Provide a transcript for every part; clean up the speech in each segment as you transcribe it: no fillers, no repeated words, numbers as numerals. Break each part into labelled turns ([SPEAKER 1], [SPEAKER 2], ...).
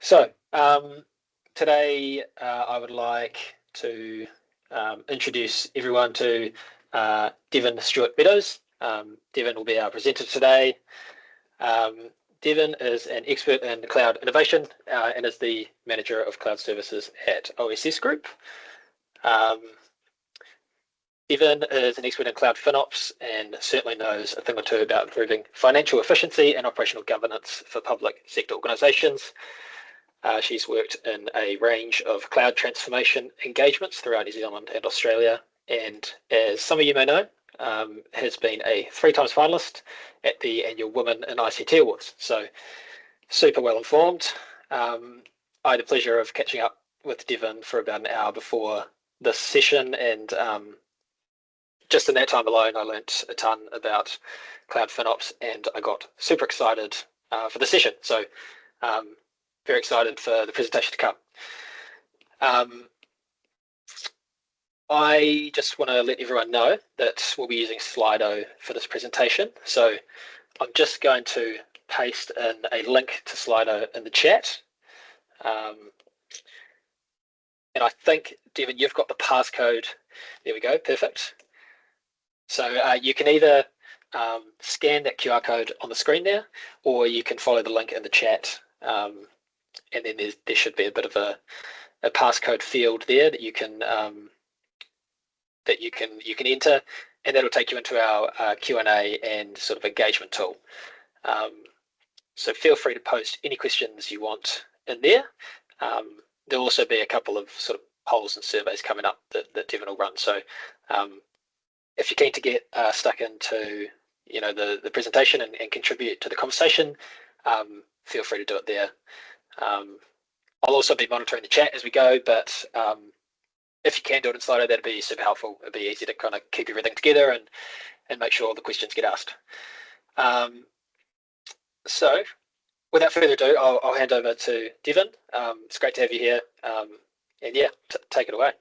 [SPEAKER 1] So today I would like to introduce everyone to Devon Stewart-Meadows. Devon will be our presenter today. Devon is an expert in cloud innovation and is the manager of cloud services at OSS Group. Devon is an expert in Cloud FinOps and certainly knows a thing or two about improving financial efficiency and operational governance for public sector organisations. She's worked in a range of cloud transformation engagements throughout New Zealand and Australia, and as some of you may know, has been a 3 times finalist at the annual Women in ICT Awards. So super well informed. I had the pleasure of catching up with Devon for about an hour before this session, and just in that time alone, I learnt a ton about Cloud FinOps, and I got super excited for the session. So very excited for the presentation to come. I just want to let everyone know that we'll be using Slido for this presentation. So I'm just going to paste in a link to Slido in the chat. And I think, Devon, you've got the passcode. There we go, perfect. So you can either scan that QR code on the screen there, or you can follow the link in the chat. And then there should be a bit of a passcode field there that you can enter, and that'll take you into our Q&A and sort of engagement tool. So feel free to post any questions you want in there. There'll also be a couple of sort of polls and surveys coming up that Devon will run. So if you're keen to get stuck into the presentation and contribute to the conversation, feel free to do it there. I'll also be monitoring the chat as we go, but if you can do it in Slido, that'd be super helpful. It'd be easy to kind of keep everything together and make sure all the questions get asked. So without further ado, I'll hand over to Devon. It's great to have you here. And yeah, take it away.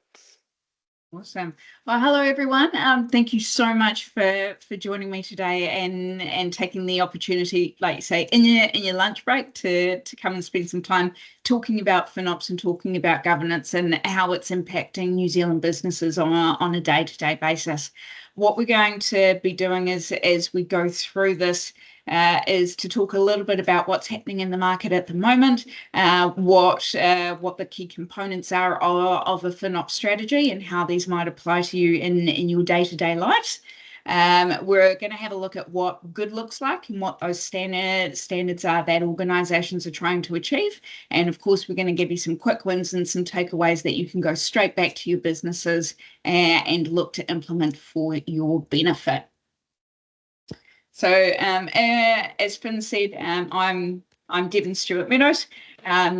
[SPEAKER 2] Awesome. Well, hello everyone. Thank you so much for joining me today and taking the opportunity, like you say, in your lunch break to come and spend some time talking about FinOps and talking about governance and how it's impacting New Zealand businesses on a day-to-day basis. What we're going to be doing is, as we go through this, is to talk a little bit about what's happening in the market at the moment, what the key components are of a FinOps strategy and how these might apply to you in your day-to-day lives. We're going to have a look at what good looks like and what those standards are that organisations are trying to achieve. And of course, we're going to give you some quick wins and some takeaways that you can go straight back to your businesses and look to implement for your benefit. So as Finn said, I'm Devon Stewart-Meadows.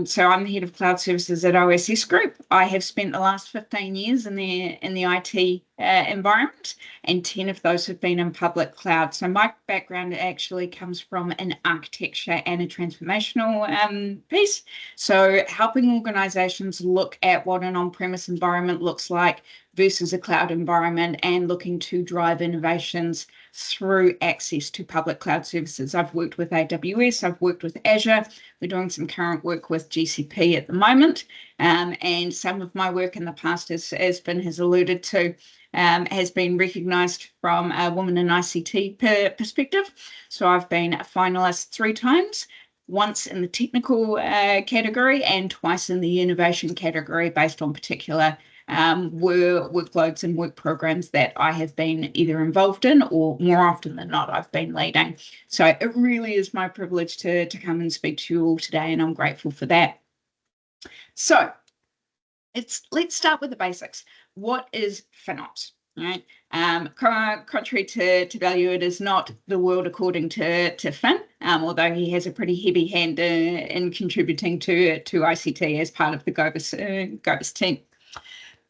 [SPEAKER 2] So I'm the head of cloud services at OSS Group. I have spent the last 15 years in the IT environment, and 10 of those have been in public cloud. So my background actually comes from an architecture and a transformational piece. So helping organisations look at what an on-premise environment looks like versus a cloud environment and looking to drive innovations through access to public cloud services. I've worked with AWS, I've worked with Azure. We're doing some current work with GCP at the moment. And some of my work in the past, as Finn has alluded to, has been recognised from a Women in ICT perspective. So I've been a finalist 3 times, once in the technical category and twice in the innovation category based on particular workloads and work programs that I have been either involved in or more often than not I've been leading. So it really is my privilege to come and speak to you all today, and I'm grateful for that. So let's start with the basics. What is FinOps? Right? Contrary to value, it is not the world according to Finn, although he has a pretty heavy hand in contributing to ICT as part of the Govis team.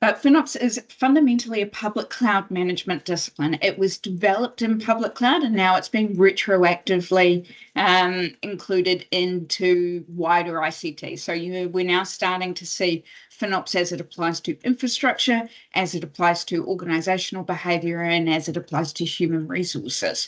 [SPEAKER 2] But FinOps is fundamentally a public cloud management discipline. It was developed in public cloud, and now it's been retroactively included into wider ICT. So we're now starting to see FinOps as it applies to infrastructure, as it applies to organisational behaviour, and as it applies to human resources.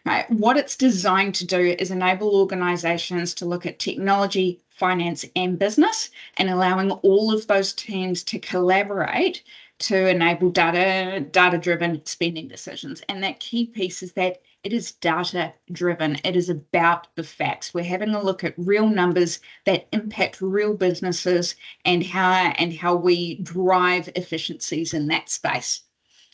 [SPEAKER 2] Right. What it's designed to do is enable organisations to look at technology, finance and business, and allowing all of those teams to collaborate to enable data-driven spending decisions. And that key piece is that it is data-driven. It is about the facts. We're having a look at real numbers that impact real businesses and how we drive efficiencies in that space,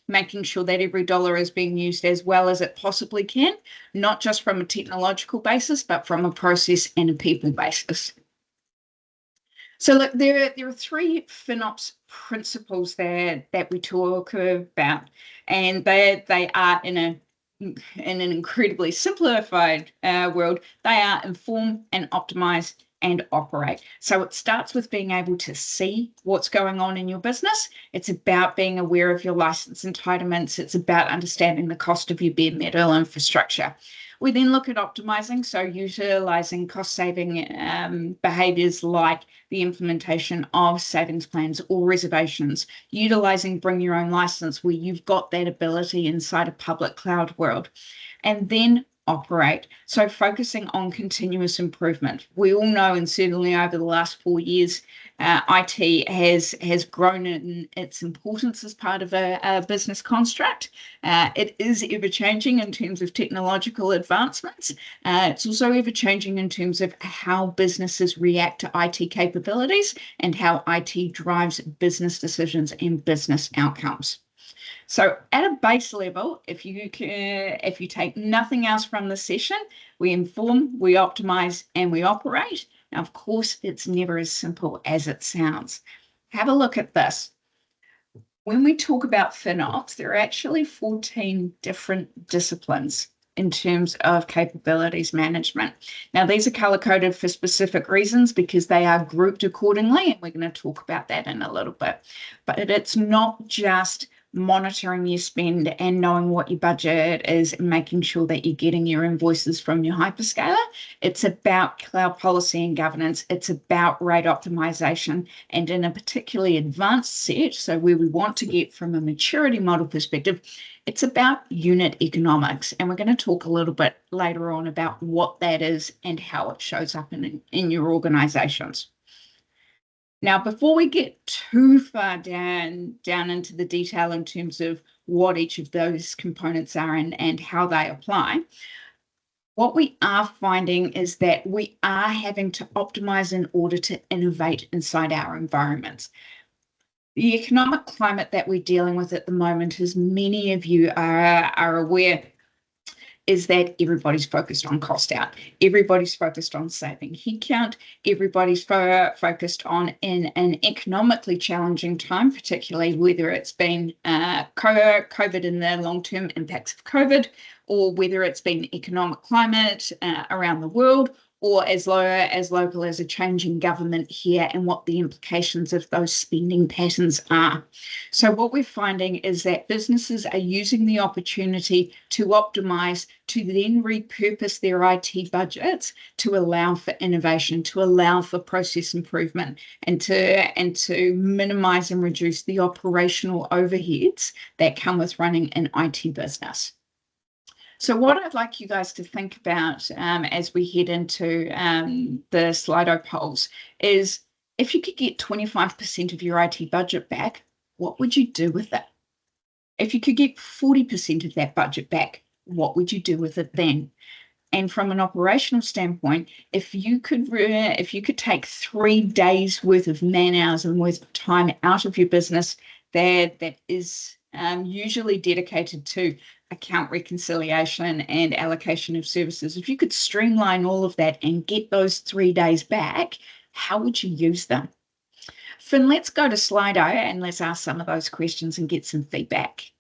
[SPEAKER 2] making sure that every dollar is being used as well as it possibly can, not just from a technological basis, but from a process and a people basis. So look, there are three FinOps principles there that we talk about, and they are in an incredibly simplified world. They are inform and optimize and operate. So it starts with being able to see what's going on in your business. It's about being aware of your license entitlements. It's about understanding the cost of your bare metal infrastructure. We then look at optimizing, so utilizing cost-saving behaviors like the implementation of savings plans or reservations, utilizing bring your own license where you've got that ability inside a public cloud world, and then operate. So focusing on continuous improvement. We all know, and certainly over the last 4 years, IT has grown in its importance as part of a business construct. It is ever changing in terms of technological advancements. It's also ever changing in terms of how businesses react to IT capabilities and how IT drives business decisions and business outcomes. So at a base level, if you take nothing else from the session, we inform, we optimize, and we operate. Now, of course, it's never as simple as it sounds. Have a look at this. When we talk about FinOps, there are actually 14 different disciplines in terms of capabilities management. Now, these are color-coded for specific reasons because they are grouped accordingly, and we're going to talk about that in a little bit. But it's not just monitoring your spend and knowing what your budget is and making sure that you're getting your invoices from your hyperscaler. It's about cloud policy and governance. It's about rate optimization, and in a particularly advanced set, so where we want to get from a maturity model perspective, it's about unit economics. And we're going to talk a little bit later on about what that is and how it shows up in your organizations. Now, before we get too far down into the detail in terms of what each of those components are and how they apply, what we are finding is that we are having to optimize in order to innovate inside our environments. The economic climate that we're dealing with at the moment, as many of you are aware, is that everybody's focused on cost out. Everybody's focused on saving headcount. Everybody's focused on, in an economically challenging time, particularly whether it's been COVID and the long-term impacts of COVID, or whether it's been economic climate around the world, or as local as a change in government here and what the implications of those spending patterns are. So what we're finding is that businesses are using the opportunity to optimize, to then repurpose their IT budgets to allow for innovation, to allow for process improvement, and to minimize and reduce the operational overheads that come with running an IT business. So what I'd like you guys to think about as we head into the Slido polls is, if you could get 25% of your IT budget back, what would you do with it? If you could get 40% of that budget back, what would you do with it then? And from an operational standpoint, if you could take 3 days worth of man hours and worth of time out of your business that is usually dedicated to account reconciliation and allocation of services, if you could streamline all of that and get those 3 days back, how would you use them? Finn, let's go to Slido and let's ask some of those questions and get some feedback.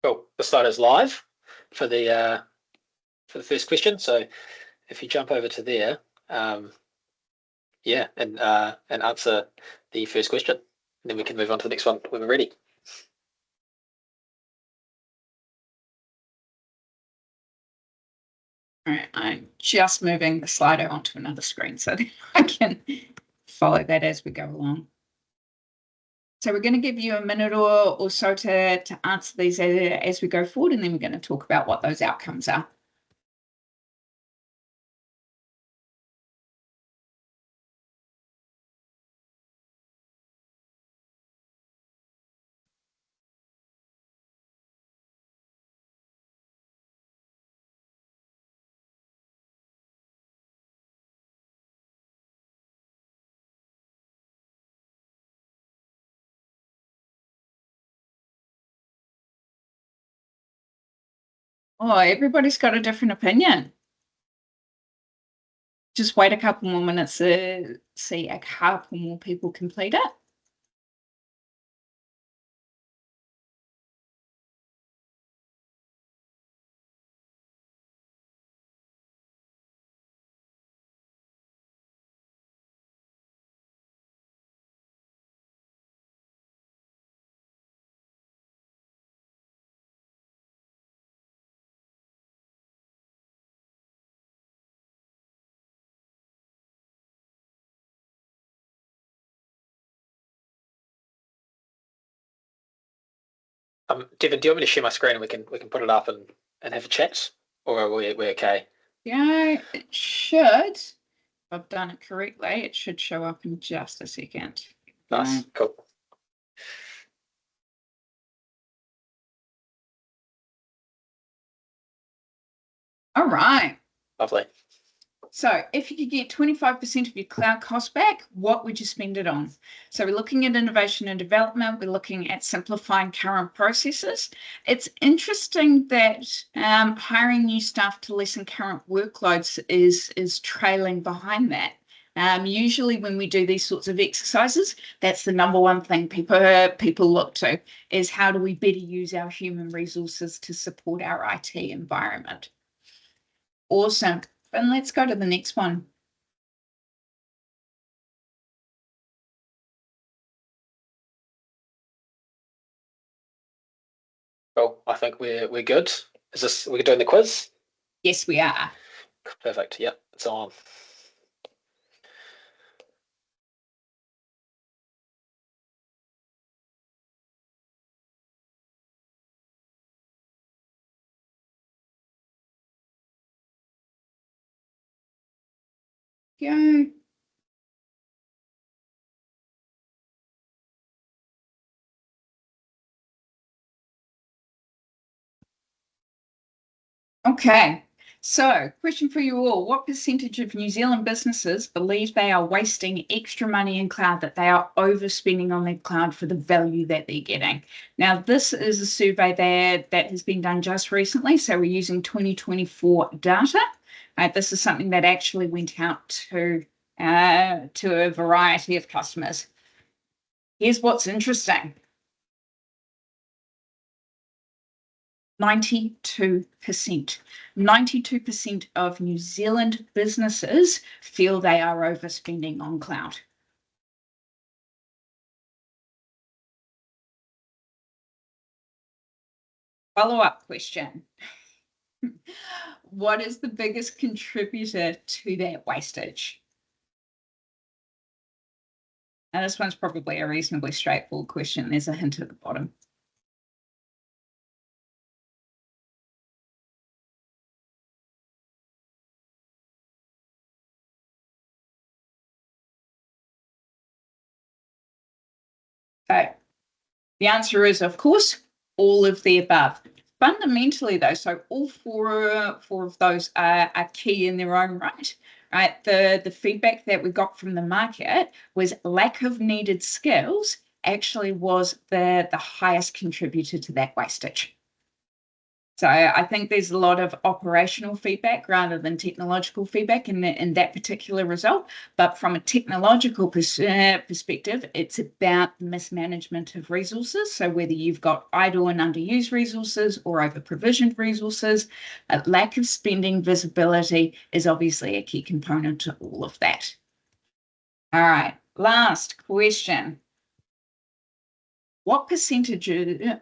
[SPEAKER 1] Cool. The slide is live for the first question. So if you jump over to there, yeah, and answer the first question, and then we can move on to the next one when we're ready.
[SPEAKER 2] All right, I'm just moving the Slido onto another screen so that I can follow that as we go along. So we're going to give you a minute or so to answer these as we go forward, and then we're going to talk about what those outcomes are. Oh, everybody's got a different opinion. Just wait a couple more minutes to see a couple more people complete it.
[SPEAKER 1] Devin, do you want me to share my screen and we can put it up and have a chat, or are we okay?
[SPEAKER 2] Yeah, it should. If I've done it correctly, it should show up in just a second.
[SPEAKER 1] Nice, cool.
[SPEAKER 2] All right.
[SPEAKER 1] Lovely.
[SPEAKER 2] So if you could get 25% of your cloud cost back, what would you spend it on? So we're looking at innovation and development. We're looking at simplifying current processes. It's interesting that hiring new staff to lessen current workloads is trailing behind that. Usually when we do these sorts of exercises, that's the number one thing people look to, is how do we better use our human resources to support our IT environment. Awesome. And let's go to the next one.
[SPEAKER 1] Cool. I think we're good. Is this we're doing the quiz?
[SPEAKER 2] Yes, we are.
[SPEAKER 1] Perfect. Yep, it's on.
[SPEAKER 2] Go. Okay. So, question for you all. What percentage of New Zealand businesses believe they are wasting extra money in cloud, that they are overspending on their cloud for the value that they're getting? Now, this is a survey that has been done just recently. So we're using 2024 data. This is something that actually went out to a variety of customers. Here's what's interesting. 92%. 92% of New Zealand businesses feel they are overspending on cloud. Follow-up question. What is the biggest contributor to that wastage? And this one's probably a reasonably straightforward question. There's a hint at the bottom. Okay. The answer is, of course, all of the above. Fundamentally, though, so all four of those are key in their own right. Right. The feedback that we got from the market was lack of needed skills actually was the highest contributor to that wastage. So I think there's a lot of operational feedback rather than technological feedback in that particular result. But from a technological perspective, it's about mismanagement of resources. So whether you've got idle and underused resources or over-provisioned resources, a lack of spending visibility is obviously a key component to all of that. All right, last question. What percentage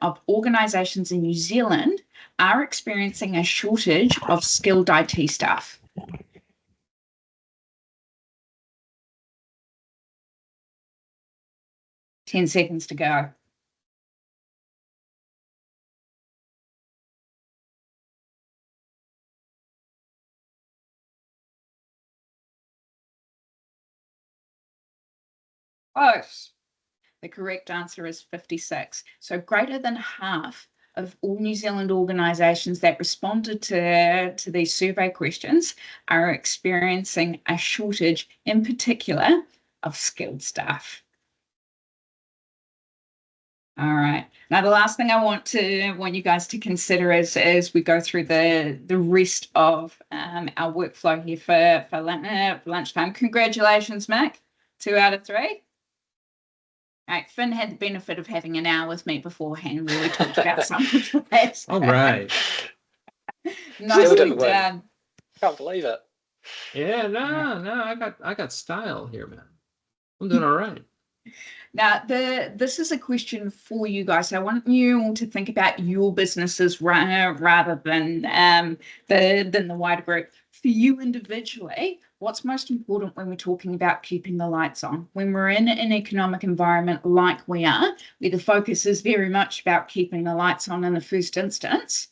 [SPEAKER 2] of organisations in New Zealand are experiencing a shortage of skilled IT staff? 10 seconds to go. Close. The correct answer is 56. So greater than half of all New Zealand organisations that responded to these survey questions are experiencing a shortage, in particular, of skilled staff. All right. Now, the last thing I want you guys to consider as we go through the rest of our workflow here for lunchtime. Congratulations, Mick. 2 out of 3. Right, Finn had the benefit of having an hour with me beforehand where we talked about some of that.
[SPEAKER 3] All right.
[SPEAKER 1] Nicely done. Can't believe it.
[SPEAKER 3] Yeah, no, I got style here, man. I'm doing all right. Now,
[SPEAKER 2] this is a question for you guys. I want you all to think about your businesses rather than the wider group. For you individually, what's most important when we're talking about keeping the lights on? When we're in an economic environment like we are, where the focus is very much about keeping the lights on in the first instance,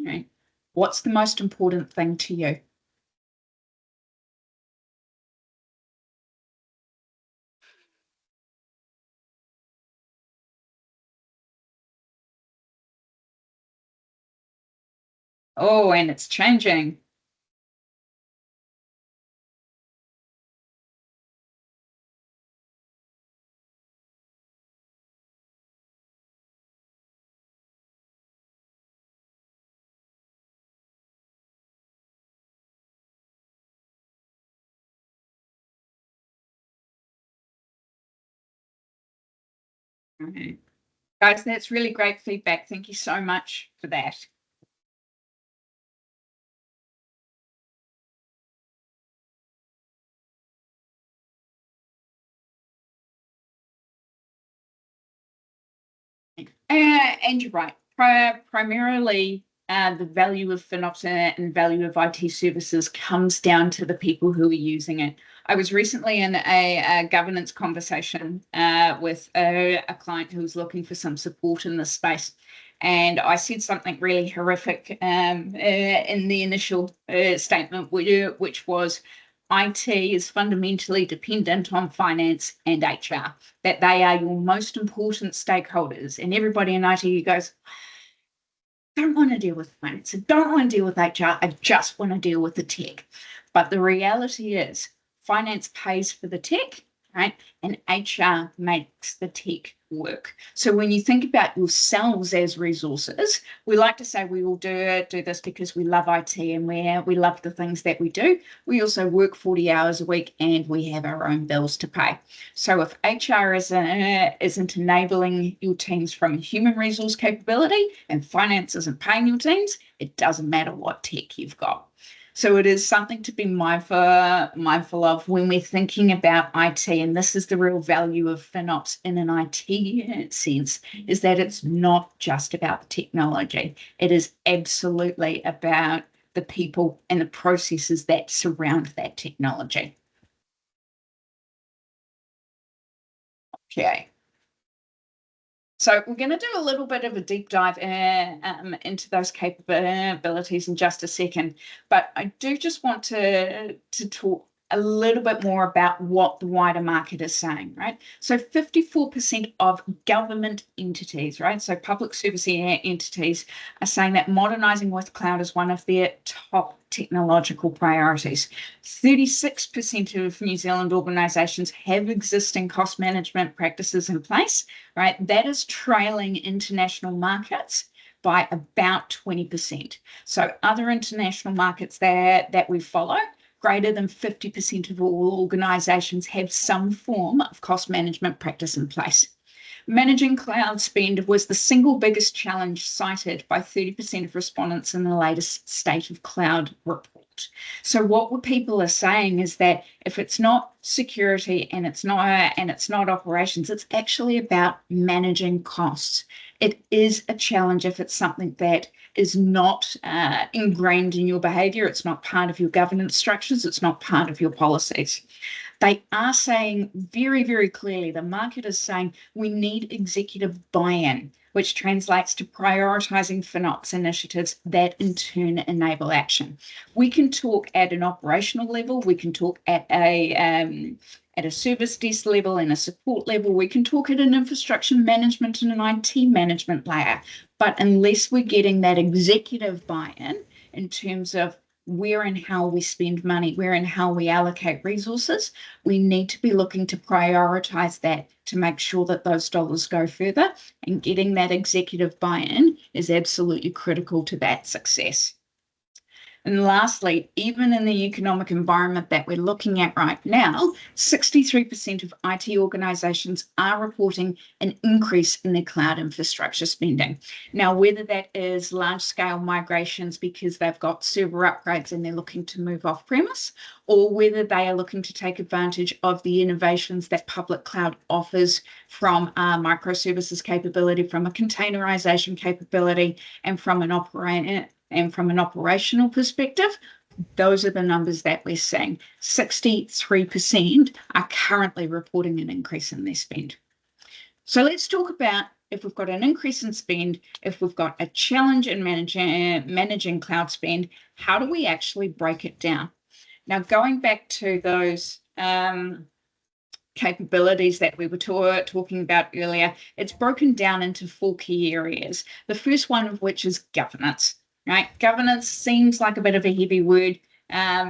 [SPEAKER 2] right? What's the most important thing to you? Oh, and it's changing. Okay. Guys, that's really great feedback. Thank you so much for that. And you're right. Primarily, the value of FinOps and value of IT services comes down to the people who are using it. I was recently in a governance conversation with a client who was looking for some support in this space. And I said something really horrific in the initial statement, which was, IT is fundamentally dependent on finance and HR, that they are your most important stakeholders. And everybody in IT goes, I don't want to deal with finance, I don't want to deal with HR, I just want to deal with the tech. But the reality is finance pays for the tech, right? And HR makes the tech work. So when you think about yourselves as resources, we like to say we all do this because we love IT and we love the things that we do. We also work 40 hours a week and we have our own bills to pay. So if HR isn't enabling your teams from a human resource capability and finance isn't paying your teams, it doesn't matter what tech you've got. So it is something to be mindful of when we're thinking about IT, and this is the real value of FinOps in an IT sense, is that it's not just about the technology. It is absolutely about the people and the processes that surround that technology. Okay. So we're going to do a little bit of a deep dive into those capabilities in just a second, but I do just want to talk a little bit more about what the wider market is saying, right? So 54% of government entities, right? So public service entities are saying that modernising with cloud is one of their top technological priorities. 36% of New Zealand organisations have existing cost management practices in place, right? That is trailing international markets by about 20%. So other international markets that we follow, greater than 50% of all organisations have some form of cost management practice in place. Managing cloud spend was the single biggest challenge cited by 30% of respondents in the latest State of Cloud report. So what people are saying is that if it's not security and it's not operations, it's actually about managing costs. It is a challenge if it's something that is not ingrained in your behaviour, it's not part of your governance structures, it's not part of your policies. They are saying very, very clearly, the market is saying we need executive buy-in, which translates to prioritising FinOps initiatives that in turn enable action. We can talk at an operational level, we can talk at a service desk level and a support level, we can talk at an infrastructure management and an IT management layer. But unless we're getting that executive buy-in in terms of where and how we spend money, where and how we allocate resources, we need to be looking to prioritise that to make sure that those dollars go further, and getting that executive buy-in is absolutely critical to that success. And lastly, even in the economic environment that we're looking at right now, 63% of IT organisations are reporting an increase in their cloud infrastructure spending. Now, whether that is large-scale migrations because they've got server upgrades and they're looking to move off-premise, or whether they are looking to take advantage of the innovations that public cloud offers from a microservices capability, from a containerization capability, and from an operational perspective, those are the numbers that we're seeing. 63% are currently reporting an increase in their spend. So let's talk about, if we've got an increase in spend, if we've got a challenge in managing cloud spend, how do we actually break it down? Now, going back to those capabilities that we were talking about earlier, it's broken down into 4 key areas. The first one of which is governance. Right? Governance seems like a bit of a heavy word.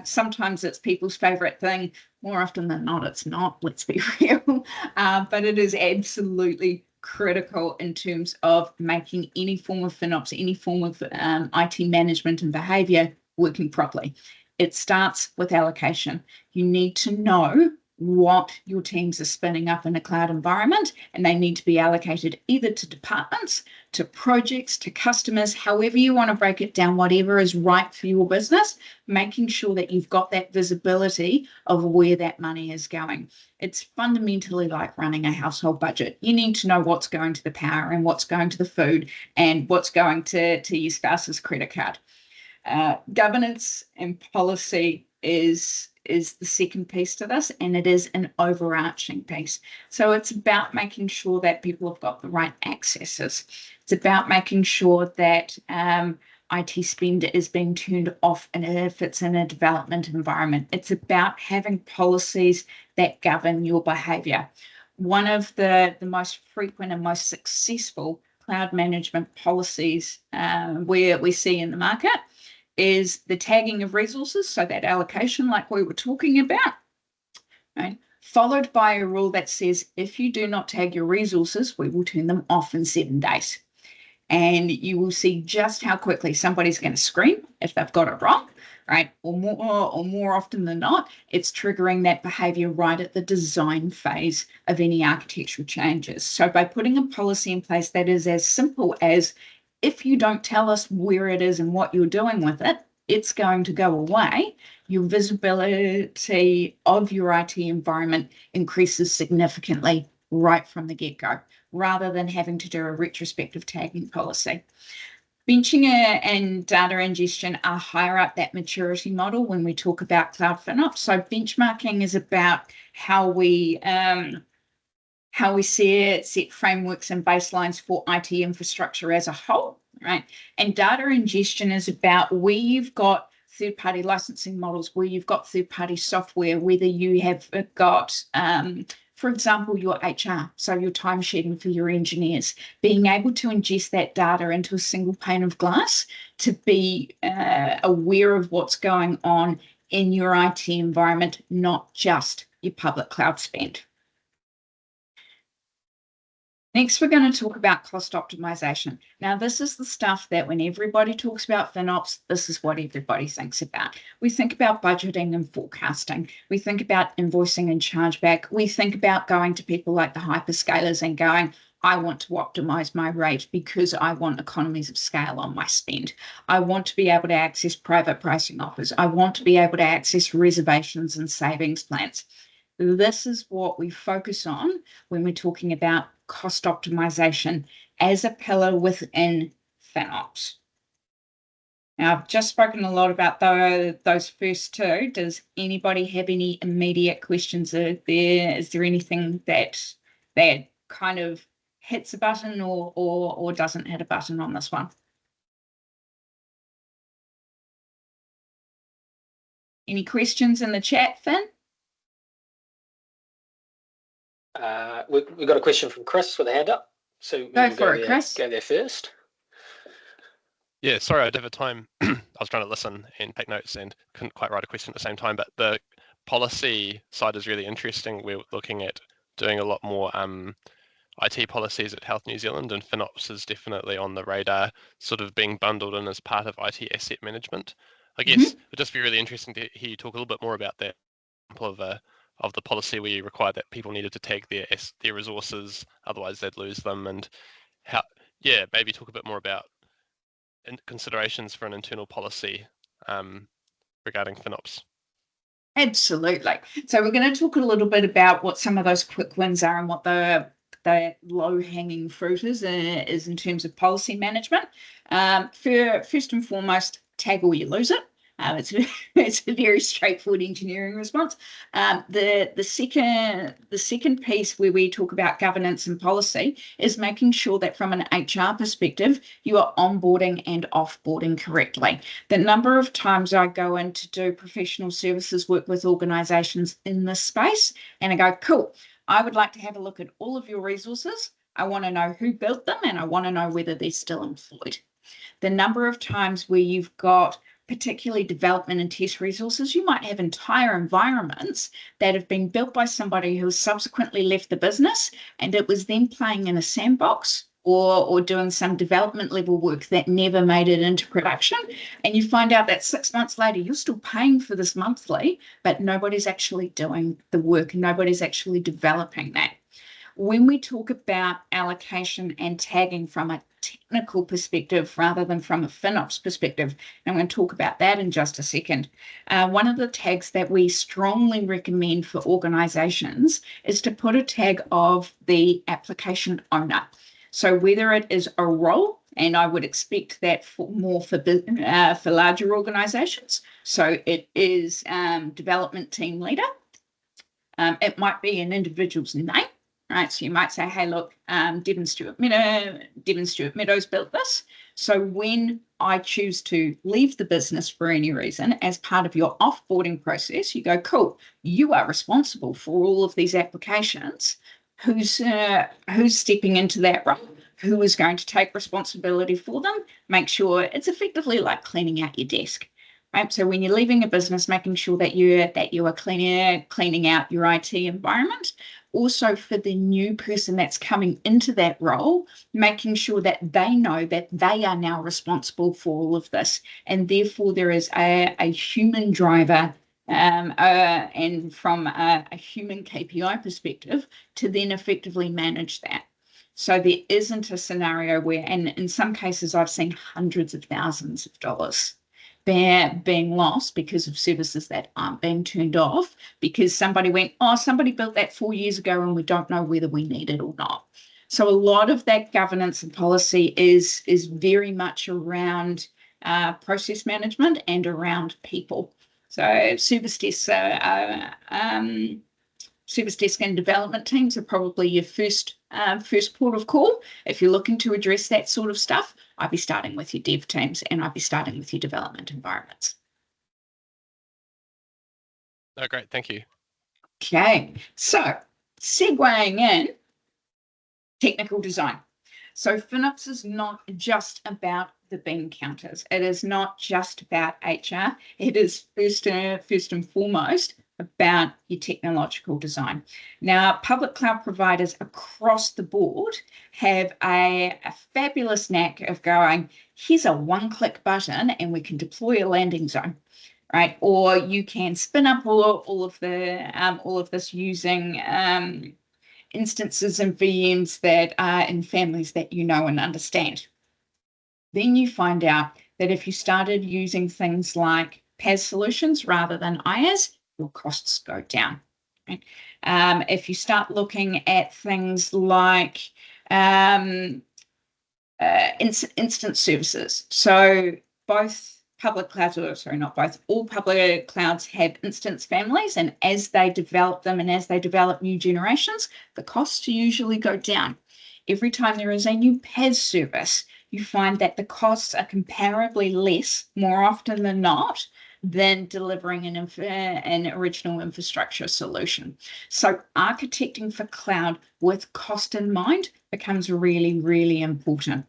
[SPEAKER 2] Sometimes it's people's favorite thing. More often than not, it's not, let's be real. But it is absolutely critical in terms of making any form of FinOps, any form of IT management and behavior working properly. It starts with allocation. You need to know what your teams are spinning up in a cloud environment, and they need to be allocated either to departments, to projects, to customers, however you want to break it down, whatever is right for your business, making sure that you've got that visibility of where that money is going. It's fundamentally like running a household budget. You need to know what's going to the power and what's going to the food and what's going to your spouse's credit card. Governance and policy is the second piece to this, and it is an overarching piece. So it's about making sure that people have got the right accesses. It's about making sure that IT spend is being turned off and if it's in a development environment. It's about having policies that govern your behavior. One of the most frequent and most successful cloud management policies where we see in the market is the tagging of resources, so that allocation like we were talking about, right? Followed by a rule that says, if you do not tag your resources, we will turn them off in 7 days. And you will see just how quickly somebody's going to scream if they've got it wrong, right? Or more often than not, it's triggering that behavior right at the design phase of any architectural changes. So by putting a policy in place that is as simple as, if you don't tell us where it is and what you're doing with it, it's going to go away. Your visibility of your IT environment increases significantly right from the get-go, rather than having to do a retrospective tagging policy. Benching and data ingestion are higher up that maturity model when we talk about Cloud FinOps. So benchmarking is about how we set frameworks and baselines for IT infrastructure as a whole, right? And data ingestion is about where you've got third-party licensing models, where you've got third-party software, whether you have got, for example, your HR, so your timesheeting for your engineers, being able to ingest that data into a single pane of glass to be aware of what's going on in your IT environment, not just your public cloud spend. Next, we're going to talk about cost optimization. Now, this is the stuff that when everybody talks about FinOps, this is what everybody thinks about. We think about budgeting and forecasting. We think about invoicing and chargeback. We think about going to people like the hyperscalers and going, I want to optimize my rate because I want economies of scale on my spend. I want to be able to access private pricing offers. I want to be able to access reservations and savings plans. This is what we focus on when we're talking about cost optimization as a pillar within FinOps. Now, I've just spoken a lot about those first two. Does anybody have any immediate questions there? Is there anything that kind of hits a button or doesn't hit a button on this one? Any questions in the chat, Finn?
[SPEAKER 1] We've got a question from Chris with a hand up. So
[SPEAKER 2] Go for it, Chris.
[SPEAKER 1] Go there first.
[SPEAKER 4] Yeah, sorry, I didn't have time. I was trying to listen and take notes and couldn't quite write a question at the same time, but the policy side is really interesting. We're looking at doing a lot more IT policies at Health New Zealand, and FinOps is definitely on the radar, sort of being bundled in as part of IT asset management. I guess it'd just be really interesting to hear you talk a little bit more about that of the policy where you require that people needed to tag their resources, otherwise they'd lose them, and how, yeah, maybe talk a bit more about considerations for an internal policy regarding FinOps.
[SPEAKER 2] Absolutely. So we're going to talk a little bit about what some of those quick wins are and what the low-hanging fruit is in terms of policy management. First and foremost, tag or you lose it. It's a very straightforward engineering response. The second piece where we talk about governance and policy is making sure that from an HR perspective, you are onboarding and offboarding correctly. The number of times I go in to do professional services work with organisations in this space, and I go, cool, I would like to have a look at all of your resources. I want to know who built them, and I want to know whether they're still employed. The number of times where you've got particularly development and test resources, you might have entire environments that have been built by somebody who subsequently left the business, and it was then playing in a sandbox or doing some development level work that never made it into production. And you find out that 6 months later, you're still paying for this monthly, but nobody's actually doing the work and nobody's actually developing that. When we talk about allocation and tagging from a technical perspective rather than from a FinOps perspective, and I'm going to talk about that in just a second. One of the tags that we strongly recommend for organizations is to put a tag of the application owner. So whether it is a role, and I would expect that for larger organizations, so it is development team leader. It might be an individual's name. Right, so you might say, hey, look, Devon Stewart Meadows built this. So when I choose to leave the business for any reason, as part of your offboarding process, you go, cool, you are responsible for all of these applications. Who's stepping into that role? Who is going to take responsibility for them? Make sure it's effectively like cleaning out your desk. Right, so when you're leaving a business, making sure that you are cleaning out your IT environment. Also for the new person that's coming into that role, making sure that they know that they are now responsible for all of this, and therefore there is a human driver and from a human KPI perspective to then effectively manage that. So there isn't a scenario where, and in some cases I've seen hundreds of thousands of dollars being lost because of services that aren't being turned off because somebody went, oh, somebody built that 4 years ago and we don't know whether we need it or not. So a lot of that governance and policy is very much around process management and around people. So service desk and development teams are probably your first port of call. If you're looking to address that sort of stuff, I'd be starting with your dev teams and I'd be starting with your development environments.
[SPEAKER 4] Oh, great, thank you.
[SPEAKER 2] Okay, so segueing in, technical design. So FinOps is not just about the bean counters. It is not just about HR. It is first and foremost about your technological design. Now, public cloud providers across the board have a fabulous knack of going, here's a one-click button and we can deploy a landing zone, right? Or you can spin up all of this using instances and VMs that are in families that you know and understand. Then you find out that if you started using things like PaaS solutions rather than IaaS, your costs go down. Right? If you start looking at things like instance services, so both public clouds, or sorry, not both, all public clouds have instance families, and as they develop them and as they develop new generations, the costs usually go down. Every time there is a new PaaS service, you find that the costs are comparably less, more often than not, than delivering an original infrastructure solution. So architecting for cloud with cost in mind becomes really, really important.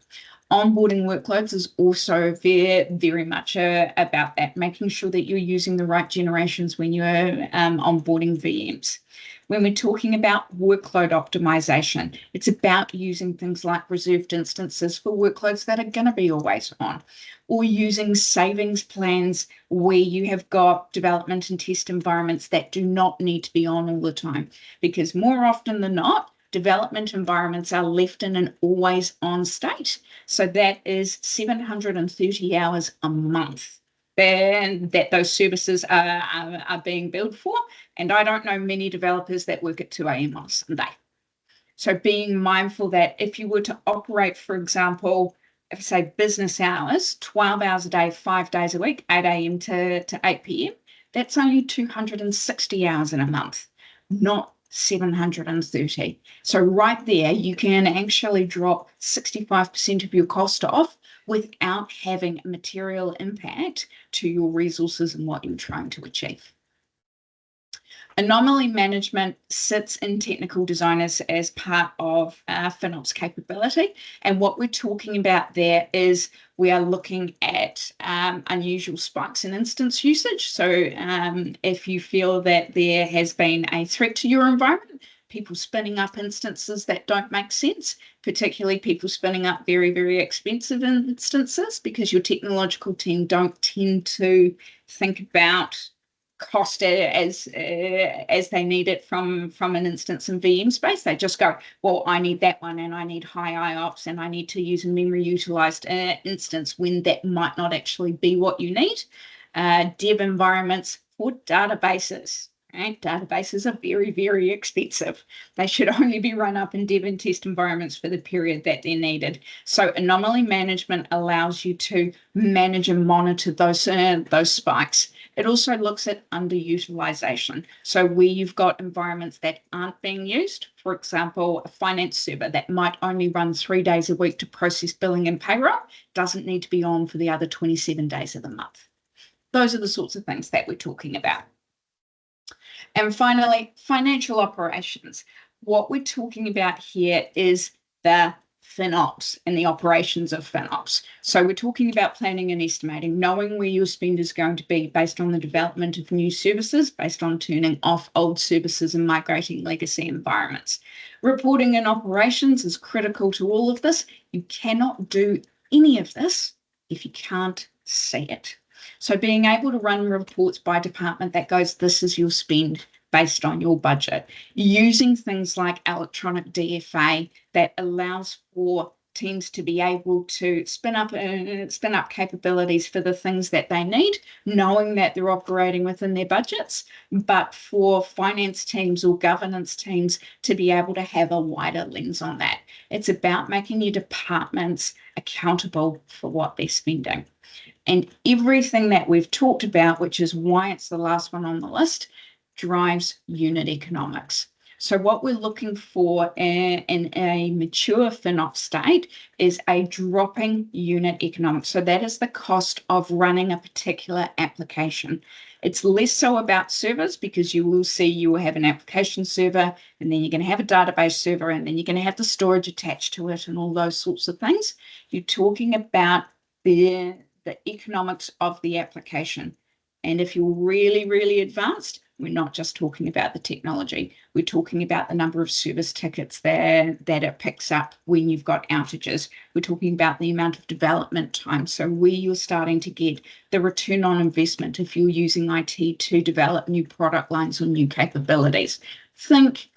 [SPEAKER 2] Onboarding workloads is also very much about that, making sure that you're using the right generations when you're onboarding VMs. When we're talking about workload optimization, it's about using things like reserved instances for workloads that are going to be always on, or using savings plans where you have got development and test environments that do not need to be on all the time, because more often than not, development environments are left in an always on state. So that is 730 hours a month that those services are being billed for. And I don't know many developers that work at 2 a.m. on a Sunday. So being mindful that if you were to operate, for example, if say business hours, 12 hours a day, 5 days a week, 8 a.m. to 8 p.m., that's only 260 hours in a month, not 730. So right there, you can actually drop 65% of your cost off without having a material impact to your resources and what you're trying to achieve. Anomaly management sits in technical design as part of FinOps capability. And what we're talking about there is we are looking at unusual spikes in instance usage. So if you feel that there has been a threat to your environment, people spinning up instances that don't make sense, particularly people spinning up very, very expensive instances, because your technological team don't tend to think about cost as they need it from an instance in VM space. They just go, well, I need that one, and I need high IOPS, and I need to use a memory utilized instance, when that might not actually be what you need. Dev environments for databases. Right? Databases are very, very expensive. They should only be run up in dev and test environments for the period that they're needed. So anomaly management allows you to manage and monitor those spikes. It also looks at underutilization. So where you've got environments that aren't being used, for example, a finance server that might only run 3 days a week to process billing and payroll, doesn't need to be on for the other 27 days of the month. Those are the sorts of things that we're talking about. And finally, financial operations. What we're talking about here is the FinOps and the operations of FinOps. So we're talking about planning and estimating, knowing where your spend is going to be based on the development of new services, based on turning off old services and migrating legacy environments. Reporting and operations is critical to all of this. You cannot do any of this if you can't see it. So being able to run reports by department that goes, this is your spend based on your budget, using things like electronic DFA that allows for teams to be able to spin up capabilities for the things that they need, knowing that they're operating within their budgets, but for finance teams or governance teams to be able to have a wider lens on that. It's about making your departments accountable for what they're spending. And everything that we've talked about, which is why it's the last one on the list, drives unit economics. So what we're looking for in a mature FinOps state is a dropping unit economics. So that is the cost of running a particular application. It's less so about servers, because you will see you will have an application server, and then you're going to have a database server, and then you're going to have the storage attached to it and all those sorts of things. You're talking about the economics of the application. And if you're really, really advanced, we're not just talking about the technology. We're talking about the number of service tickets that it picks up when you've got outages. We're talking about the amount of development time. So where you're starting to get the return on investment if you're using IT to develop new product lines or new capabilities. Think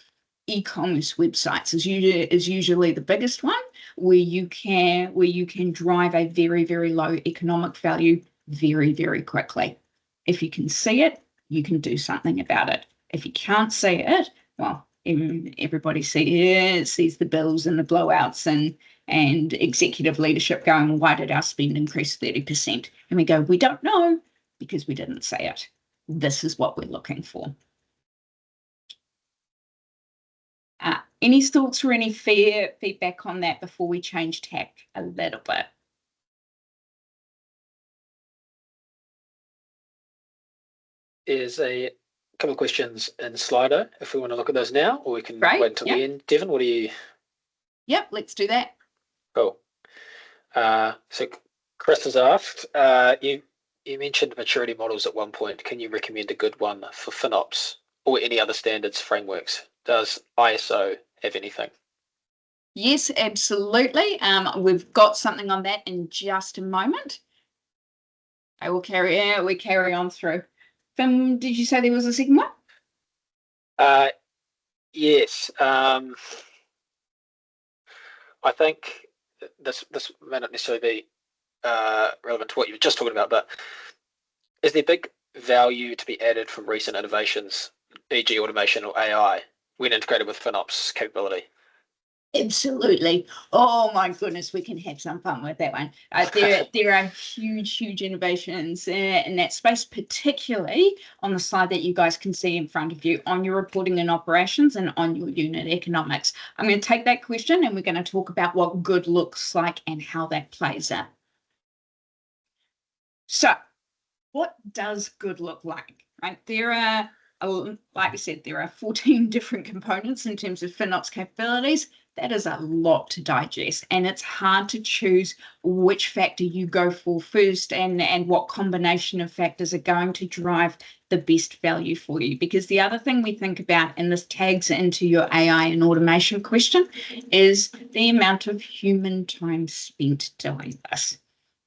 [SPEAKER 2] e-commerce websites is usually the biggest one, where you can drive a very, very low economic value very, very quickly. If you can see it, you can do something about it. If you can't see it, well, everybody sees the bills and the blowouts, and executive leadership going, why did our spend increase 30%? And we go, we don't know because we didn't say it. This is what we're looking for. Any thoughts or any feedback on that before we change tack a little bit?
[SPEAKER 1] There's a couple of questions in Slido if we want to look at those now, or we can
[SPEAKER 2] Great,
[SPEAKER 1] wait until the end. Devon, what do you?
[SPEAKER 2] Yep, let's do that.
[SPEAKER 1] Cool. So Chris has asked, you mentioned maturity models at one point. Can you recommend a good one for FinOps or any other standards frameworks? Does ISO have anything?
[SPEAKER 2] Yes, absolutely. We've got something on that in just a moment. I will carry on through. Finn, did you say there was a second one?
[SPEAKER 1] Yes. I think this may not necessarily be relevant to what you were just talking about, but is there big value to be added from recent innovations, e.g. automation or AI, when integrated with FinOps capability?
[SPEAKER 2] Absolutely. Oh my goodness, we can have some fun with that one. There are huge innovations in that space, particularly on the slide that you guys can see in front of you on your reporting and operations and on your unit economics. I'm going to take that question and we're going to talk about what good looks like and how that plays out. So what does good look like? Right? There are, like I said, there are 14 different components in terms of FinOps capabilities. That is a lot to digest, and it's hard to choose which factor you go for first and what combination of factors are going to drive the best value for you. Because the other thing we think about, and this tags into your AI and automation question, is the amount of human time spent doing this,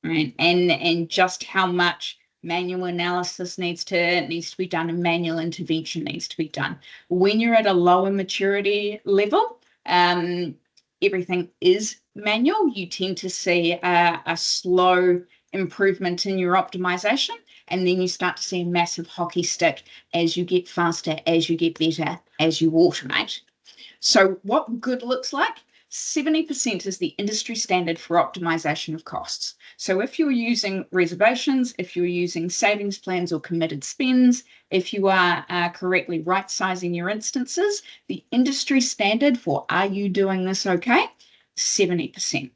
[SPEAKER 2] right? And just how much manual analysis needs to be done and manual intervention needs to be done. When you're at a lower maturity level, everything is manual. You tend to see a slow improvement in your optimization, and then you start to see a massive hockey stick as you get faster, as you get better, as you automate. So what good looks like? 70% is the industry standard for optimization of costs. So if you're using reservations, if you're using savings plans or committed spends, if you are correctly right-sizing your instances, the industry standard for are you doing this okay? 70%,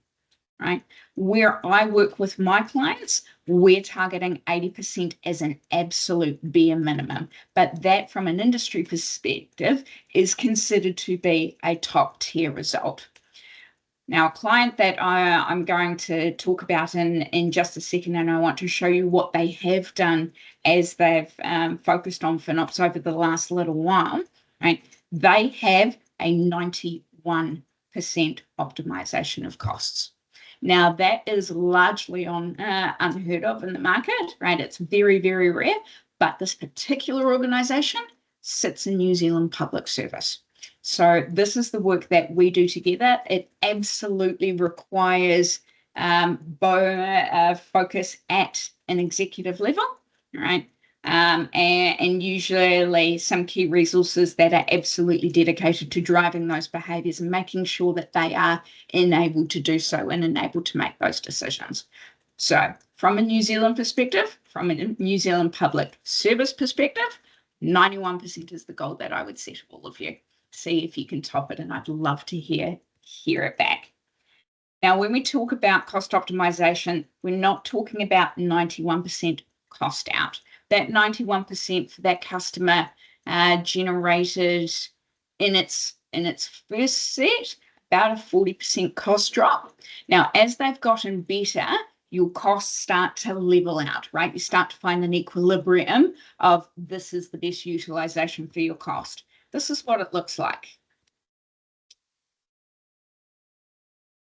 [SPEAKER 2] right? Where I work with my clients, we're targeting 80% as an absolute bare minimum. But that from an industry perspective is considered to be a top tier result. Now, a client that I'm going to talk about in just a second, and I want to show you what they have done as they've focused on FinOps over the last little while, right? They have a 91% optimization of costs. Now, that is largely unheard of in the market, right? It's very, very rare, but this particular organization sits in New Zealand Public Service. So this is the work that we do together. It absolutely requires focus at an executive level, right? And usually some key resources that are absolutely dedicated to driving those behaviours and making sure that they are enabled to do so and enabled to make those decisions. So from a New Zealand perspective, from a New Zealand Public Service perspective, 91% is the goal that I would set all of you. See if you can top it, and I'd love to hear it back. Now, when we talk about cost optimization, we're not talking about 91% cost out. That 91% for that customer generated in its first set about a 40% cost drop. Now, as they've gotten better, your costs start to level out, right? You start to find an equilibrium of this is the best utilization for your cost. This is what it looks like.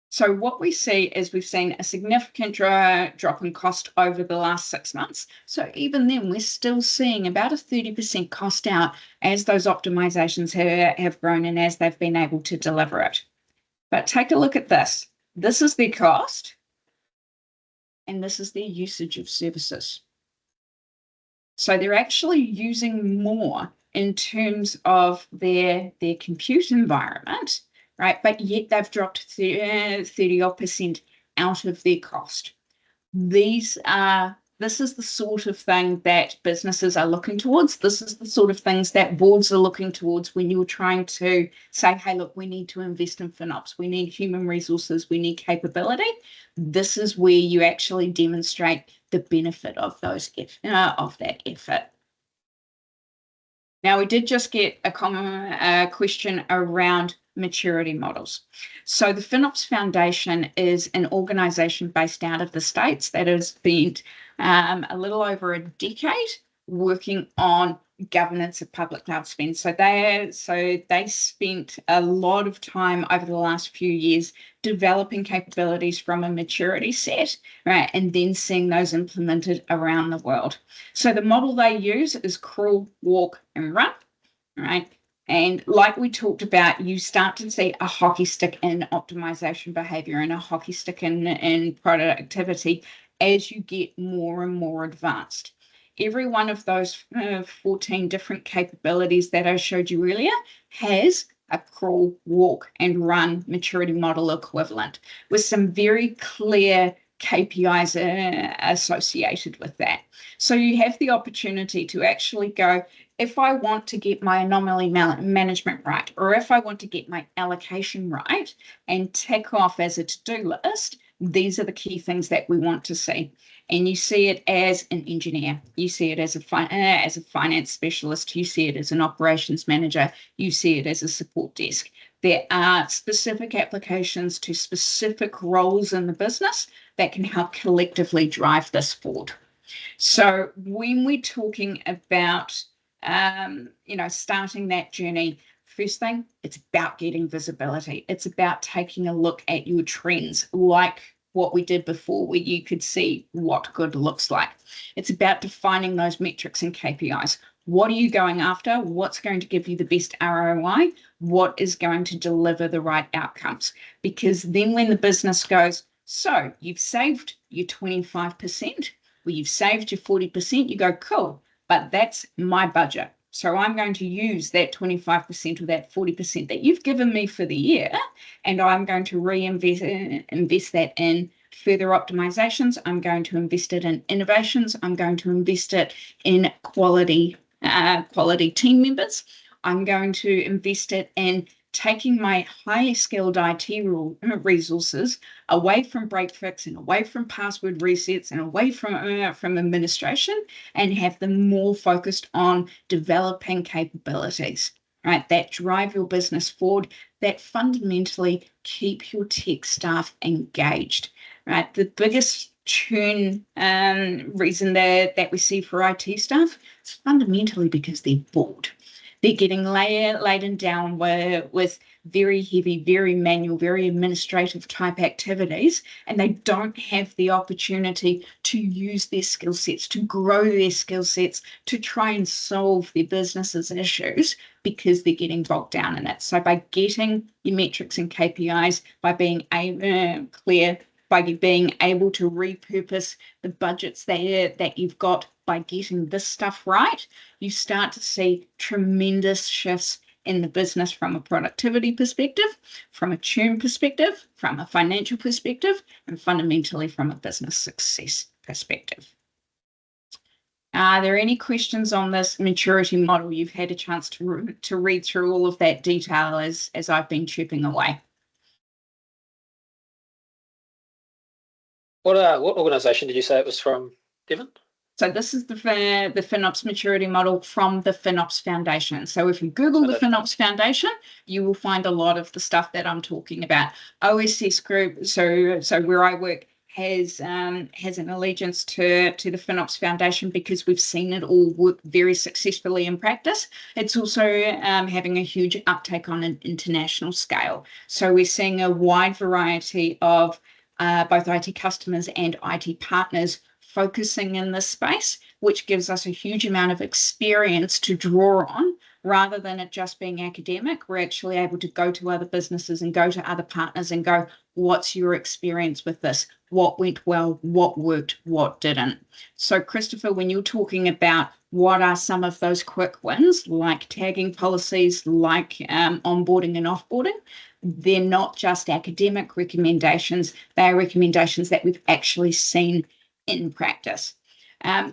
[SPEAKER 2] So what we see is we've seen a significant drop in cost over the last 6 months. So even then, we're still seeing about a 30% cost out as those optimizations have grown and as they've been able to deliver it. But take a look at this. This is their cost, and this is their usage of services. So they're actually using more in terms of their compute environment right? But yet they've dropped 30% out of their cost. This is the sort of thing that businesses are looking towards. This is the sort of things that boards are looking towards when you're trying to say, hey, look, we need to invest in FinOps. We need human resources. We need capability. This is where you actually demonstrate the benefit of that effort. Now, we did just get a question around maturity models. So the FinOps Foundation is an organisation based out of the States that has spent a little over a decade working on governance of public cloud spend. So they spent a lot of time over the last few years developing capabilities from a maturity set, right, and then seeing those implemented around the world. So the model they use is crawl, walk, and run, right? And like we talked about, you start to see a hockey stick in optimization behavior and a hockey stick in productivity as you get more and more advanced. Every one of those 14 different capabilities that I showed you earlier has a crawl, walk, and run maturity model equivalent with some very clear KPIs associated with that. So you have the opportunity to actually go, if I want to get my anomaly management right, or if I want to get my allocation right, and tick off as a to-do list, these are the key things that we want to see. And you see it as an engineer, you see it as a finance specialist, you see it as an operations manager, you see it as a support desk. There are specific applications to specific roles in the business that can help collectively drive this forward. So when we're talking about starting that journey, first thing, it's about getting visibility. It's about taking a look at your trends, like what we did before, where you could see what good looks like. It's about defining those metrics and KPIs. What are you going after? What's going to give you the best ROI? What is going to deliver the right outcomes? Because then when the business goes, so you've saved your 25%, or you've saved your 40%, you go, cool, but that's my budget. So I'm going to use that 25% or that 40% that you've given me for the year, and I'm going to invest that in further optimizations. I'm going to invest it in innovations. I'm going to invest it in quality team members. I'm going to invest it in taking my highly skilled IT resources away from break fix and away from password resets and away from administration, and have them more focused on developing capabilities, right, that drive your business forward, that fundamentally keep your tech staff engaged, right? The biggest churn reason that we see for IT staff is fundamentally because they're bored. They're getting laden down with very heavy, very manual, very administrative type activities, and they don't have the opportunity to use their skill sets, to grow their skill sets, to try and solve their business's issues, because they're getting bogged down in it. So by getting your metrics and KPIs, by being clear, by being able to repurpose the budgets that you've got, by getting this stuff right, you start to see tremendous shifts in the business from a productivity perspective, from a churn perspective, from a financial perspective, and fundamentally from a business success perspective. Are there any questions on this maturity model? You've had a chance to read through all of that detail as I've been chirping away.
[SPEAKER 1] What organisation did you say it was from, Devon?
[SPEAKER 2] So this is the FinOps maturity model from the FinOps Foundation. So if you Google the FinOps Foundation, you will find a lot of the stuff that I'm talking about. OSS Group, so where I work, has an allegiance to the FinOps Foundation because we've seen it all work very successfully in practice. It's also having a huge uptake on an international scale. So we're seeing a wide variety of both IT customers and IT partners focusing in this space, which gives us a huge amount of experience to draw on. Rather than it just being academic, we're actually able to go to other businesses and go to other partners and go, what's your experience with this? What went well? What worked? What didn't? So Christopher, when you're talking about what are some of those quick wins, like tagging policies, like onboarding and offboarding, they're not just academic recommendations, they are recommendations that we've actually seen in practice.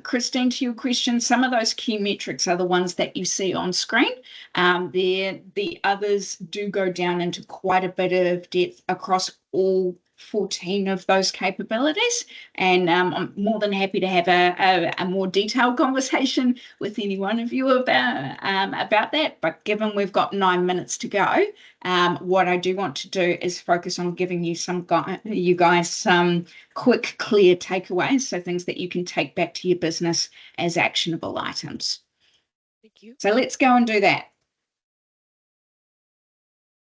[SPEAKER 2] Christine, to your question, some of those key metrics are the ones that you see on screen. The others do go down into quite a bit of depth across all 14 of those capabilities, and I'm more than happy to have a more detailed conversation with any one of you about that. But given we've got 9 minutes to go, what I do want to do is focus on giving you you guys some quick, clear takeaways, so things that you can take back to your business as actionable items.
[SPEAKER 5] Thank you.
[SPEAKER 2] So let's go and do that.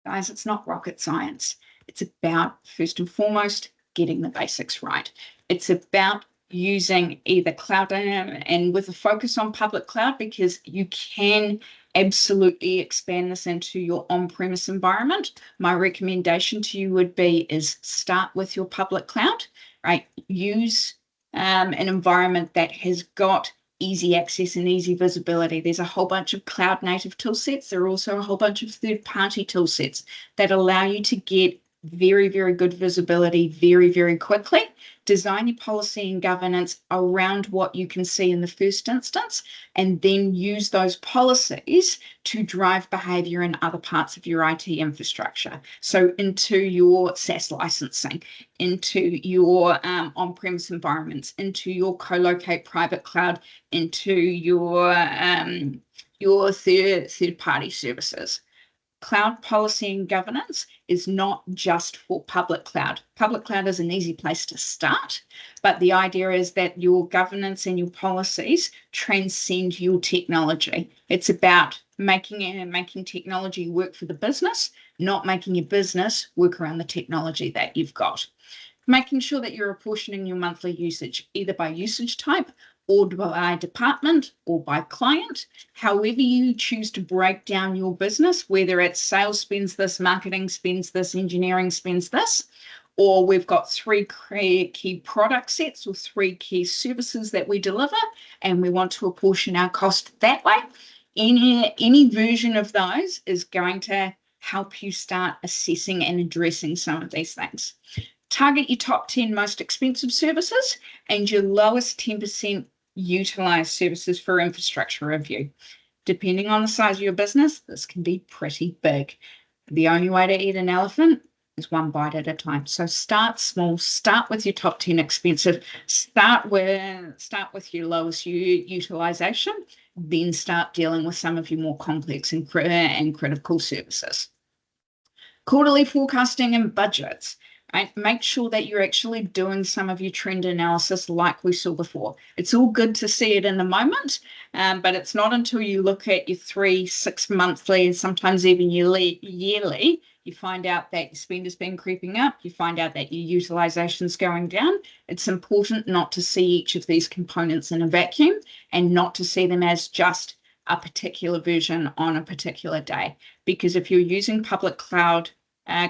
[SPEAKER 2] Guys, it's not rocket science. It's about, first and foremost, getting the basics right. It's about using either cloud and with a focus on public cloud, because you can absolutely expand this into your on-premise environment. My recommendation to you would be is start with your public cloud, right? Use an environment that has got easy access and easy visibility. There's a whole bunch of cloud native tool sets. There are also a whole bunch of third-party tool sets that allow you to get very, very good visibility very, very quickly. Design your policy and governance around what you can see in the first instance, and then use those policies to drive behavior in other parts of your IT infrastructure. So into your SaaS licensing, into your on-premise environments, into your co-locate private cloud, into your third-party services. Cloud policy and governance is not just for public cloud. Public cloud is an easy place to start, but the idea is that your governance and your policies transcend your technology. It's about making technology work for the business, not making your business work around the technology that you've got. Making sure that you're apportioning your monthly usage, either by usage type or by department or by client, however you choose to break down your business, whether it's sales spends this, marketing spends this, engineering spends this, or we've got 3 key product sets or 3 key services that we deliver, and we want to apportion our cost that way. Any version of those is going to help you start assessing and addressing some of these things. Target your top 10 most expensive services and your lowest 10% utilized services for infrastructure review. Depending on the size of your business, this can be pretty big. The only way to eat an elephant is one bite at a time. So start small, start with your top 10 expensive, start with your lowest utilization, then start dealing with some of your more complex and critical services. Quarterly forecasting and budgets. Right? Make sure that you're actually doing some of your trend analysis like we saw before. It's all good to see it in the moment, but it's not until you look at your 3, 6 monthly, and sometimes even yearly, you find out that your spend has been creeping up, you find out that your utilization is going down. It's important not to see each of these components in a vacuum and not to see them as just a particular version on a particular day. Because if you're using public cloud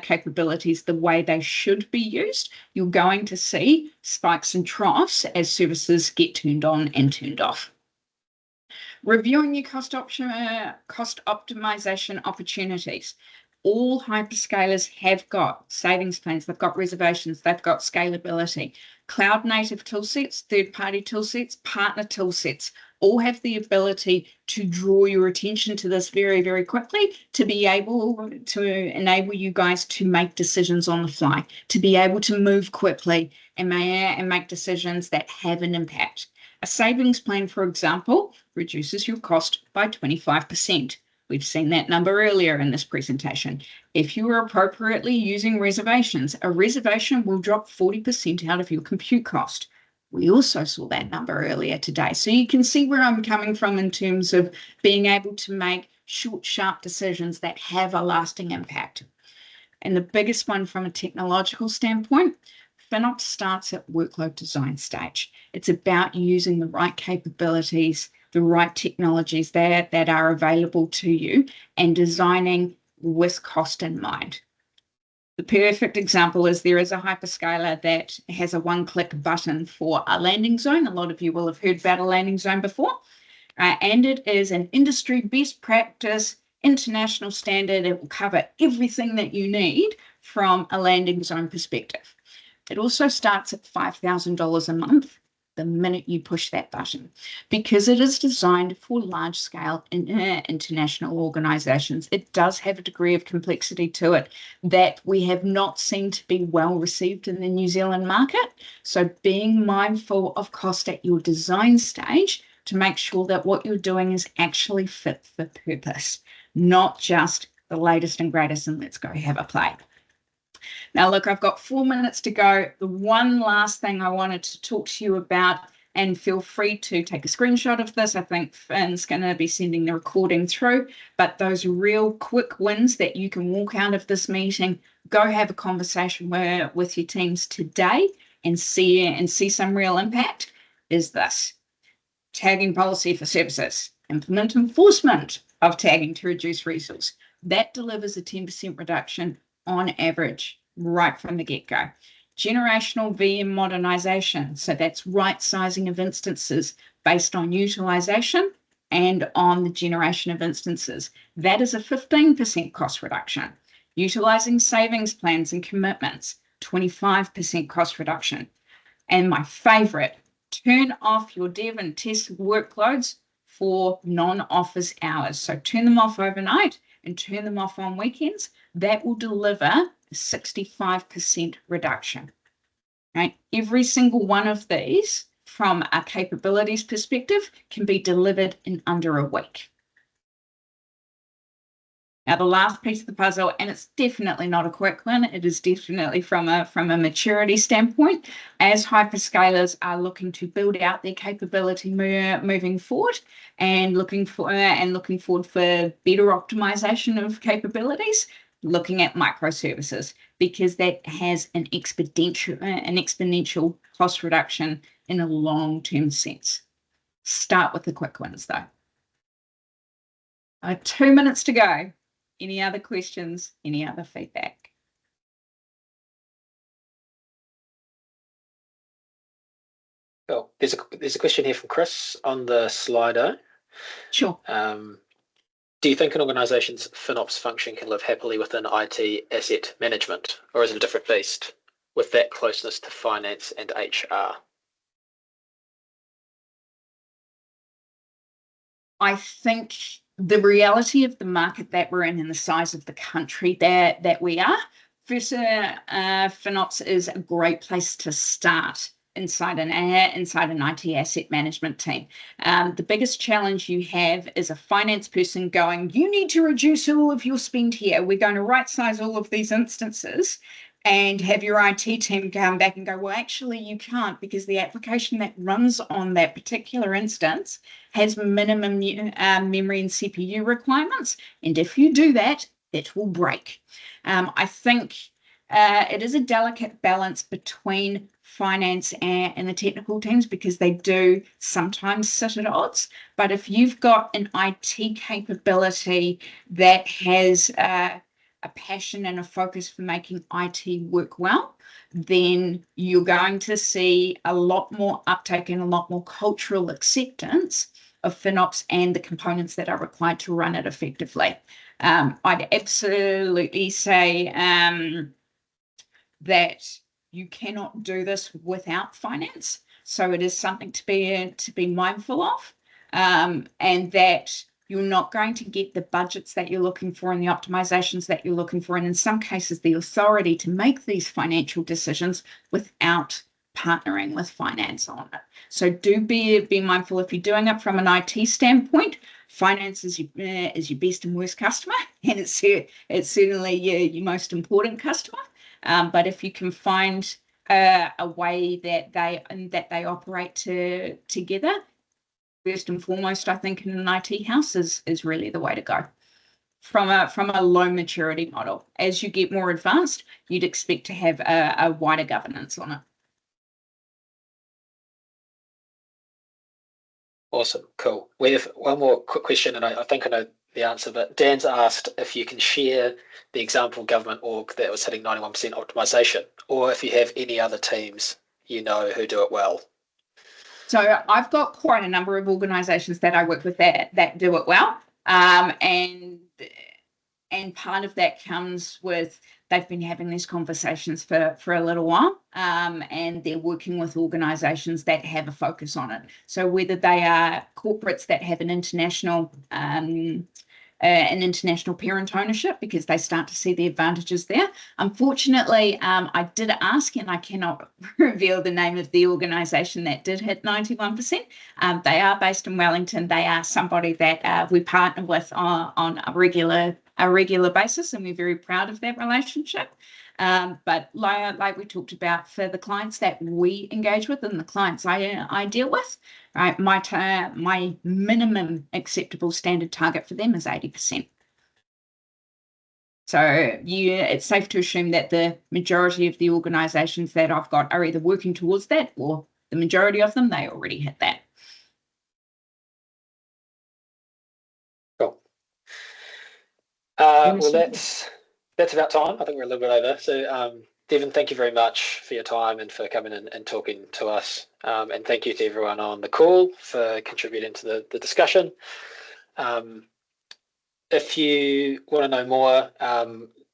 [SPEAKER 2] capabilities the way they should be used, you're going to see spikes and troughs as services get turned on and turned off. Reviewing your cost optimization opportunities. All hyperscalers have got savings plans, they've got reservations, they've got scalability. Cloud native toolsets, third-party toolsets, partner toolsets all have the ability to draw your attention to this very, very quickly, to be able to enable you guys to make decisions on the fly, to be able to move quickly and make decisions that have an impact. A savings plan, for example, reduces your cost by 25%. We've seen that number earlier in this presentation. If you are appropriately using reservations, a reservation will drop 40% out of your compute cost. We also saw that number earlier today. So you can see where I'm coming from in terms of being able to make short, sharp decisions that have a lasting impact. And the biggest one from a technological standpoint, FinOps starts at workload design stage. It's about using the right capabilities, the right technologies that are available to you, and designing with cost in mind. The perfect example is there is a hyperscaler that has a one-click button for a landing zone. A lot of you will have heard about a landing zone before. And it is an industry best practice international standard. It will cover everything that you need from a landing zone perspective. It also starts at $5,000 a month the minute you push that button, because it is designed for large-scale international organisations. It does have a degree of complexity to it that we have not seen to be well received in the New Zealand market. So being mindful of cost at your design stage to make sure that what you're doing is actually fit for purpose, not just the latest and greatest and let's go have a play. Now, look, I've got 4 minutes to go. The one last thing I wanted to talk to you about, and feel free to take a screenshot of this. I think Finn's going to be sending the recording through, but those real quick wins that you can walk out of this meeting, go have a conversation with your teams today and see some real impact, is this. Tagging policy for services, implement enforcement of tagging to reduce resource. That delivers a 10% reduction on average right from the get-go. Generational VM modernization, so that's right sizing of instances based on utilization and on the generation of instances. That is a 15% cost reduction. Utilizing savings plans and commitments, 25% cost reduction. And my favorite, turn off your dev and test workloads for non-office hours. So turn them off overnight and turn them off on weekends. That will deliver a 65% reduction. Right? Every single one of these, from a capabilities perspective, can be delivered in under a week. Now, the last piece of the puzzle, and it's definitely not a quick one, it is definitely from a maturity standpoint, as hyperscalers are looking to build out their capability moving forward and looking forward for better optimization of capabilities, looking at microservices, because that has an exponential cost reduction in a long-term sense. Start with the quick ones, though. 2 minutes to go. Any other questions? Any other feedback?
[SPEAKER 1] Cool. There's a question here from Chris on the Slido.
[SPEAKER 2] Sure.
[SPEAKER 1] Do you think an organisation's FinOps function can live happily within IT asset management, or is it a different beast with that closeness to finance and HR?
[SPEAKER 2] I think the reality of the market that we're in and the size of the country that we are, first, FinOps is a great place to start inside an IT asset management team. The biggest challenge you have is a finance person going, you need to reduce all of your spend here. We're going to right size all of these instances, and have your IT team come back and go, well, actually you can't, because the application that runs on that particular instance has minimum memory and CPU requirements. And if you do that, it will break. I think it is a delicate balance between finance and the technical teams, because they do sometimes sit at odds. But if you've got an IT capability that has a passion and a focus for making IT work well, then you're going to see a lot more uptake and a lot more cultural acceptance of FinOps and the components that are required to run it effectively. I'd absolutely say that you cannot do this without finance. So it is something to be mindful of, and that you're not going to get the budgets that you're looking for and the optimizations that you're looking for, and in some cases the authority to make these financial decisions without partnering with finance on it. So do be mindful. If you're doing it from an IT standpoint, finance is your best and worst customer, and it's certainly your most important customer. But if you can find a way that they operate together, first and foremost, I think in an IT house is really the way to go. From a low maturity model, as you get more advanced, you'd expect to have a wider governance on it.
[SPEAKER 1] Awesome, cool. We have one more quick question, and I think I know the answer, but Dan's asked if you can share the example government org that was hitting 91% optimization, or if you have any other teams you know who do it well.
[SPEAKER 2] So I've got quite a number of organisations that I work with that do it well, and and part of that comes with they've been having these conversations for a little while, and they're working with organisations that have a focus on it. So whether they are corporates that have an international parent ownership, because they start to see the advantages there. Unfortunately, I did ask, and I cannot reveal the name of the organisation that did hit 91%. They are based in Wellington. They are somebody that we partner with on a regular basis, and we're very proud of that relationship. But like we talked about, for the clients that we engage with and the clients I deal with, right, my minimum acceptable standard target for them is 80%. So it's safe to assume that the majority of the organisations that I've got are either working towards that, or the majority of them, they already hit that.
[SPEAKER 1] Cool. Well, that's about time. I think we're a little bit over. So, Devon, thank you very much for your time and for coming in and talking to us. And thank you to everyone on the call for contributing to the discussion. If you want to know more,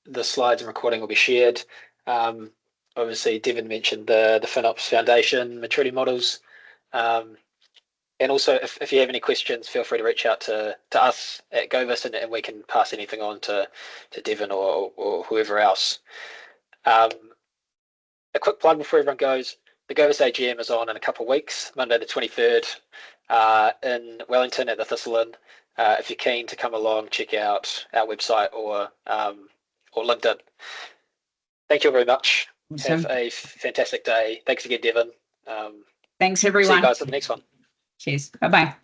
[SPEAKER 1] the slides and recording will be shared. Obviously, Devon mentioned the FinOps Foundation maturity models. And also, if you have any questions, feel free to reach out to us at Govis, and we can pass anything on to Devon or whoever else. A quick plug before everyone goes: the Govis AGM is on in a couple of weeks, Monday the 23rd, in Wellington at the Thistle Inn. If you're keen to come along, check out our website or LinkedIn. Thank you very much.
[SPEAKER 2] Awesome.
[SPEAKER 1] Have a fantastic day. Thanks again, Devon.
[SPEAKER 2] Thanks, everyone.
[SPEAKER 1] See you guys at the next one.
[SPEAKER 2] Cheers. Bye-bye.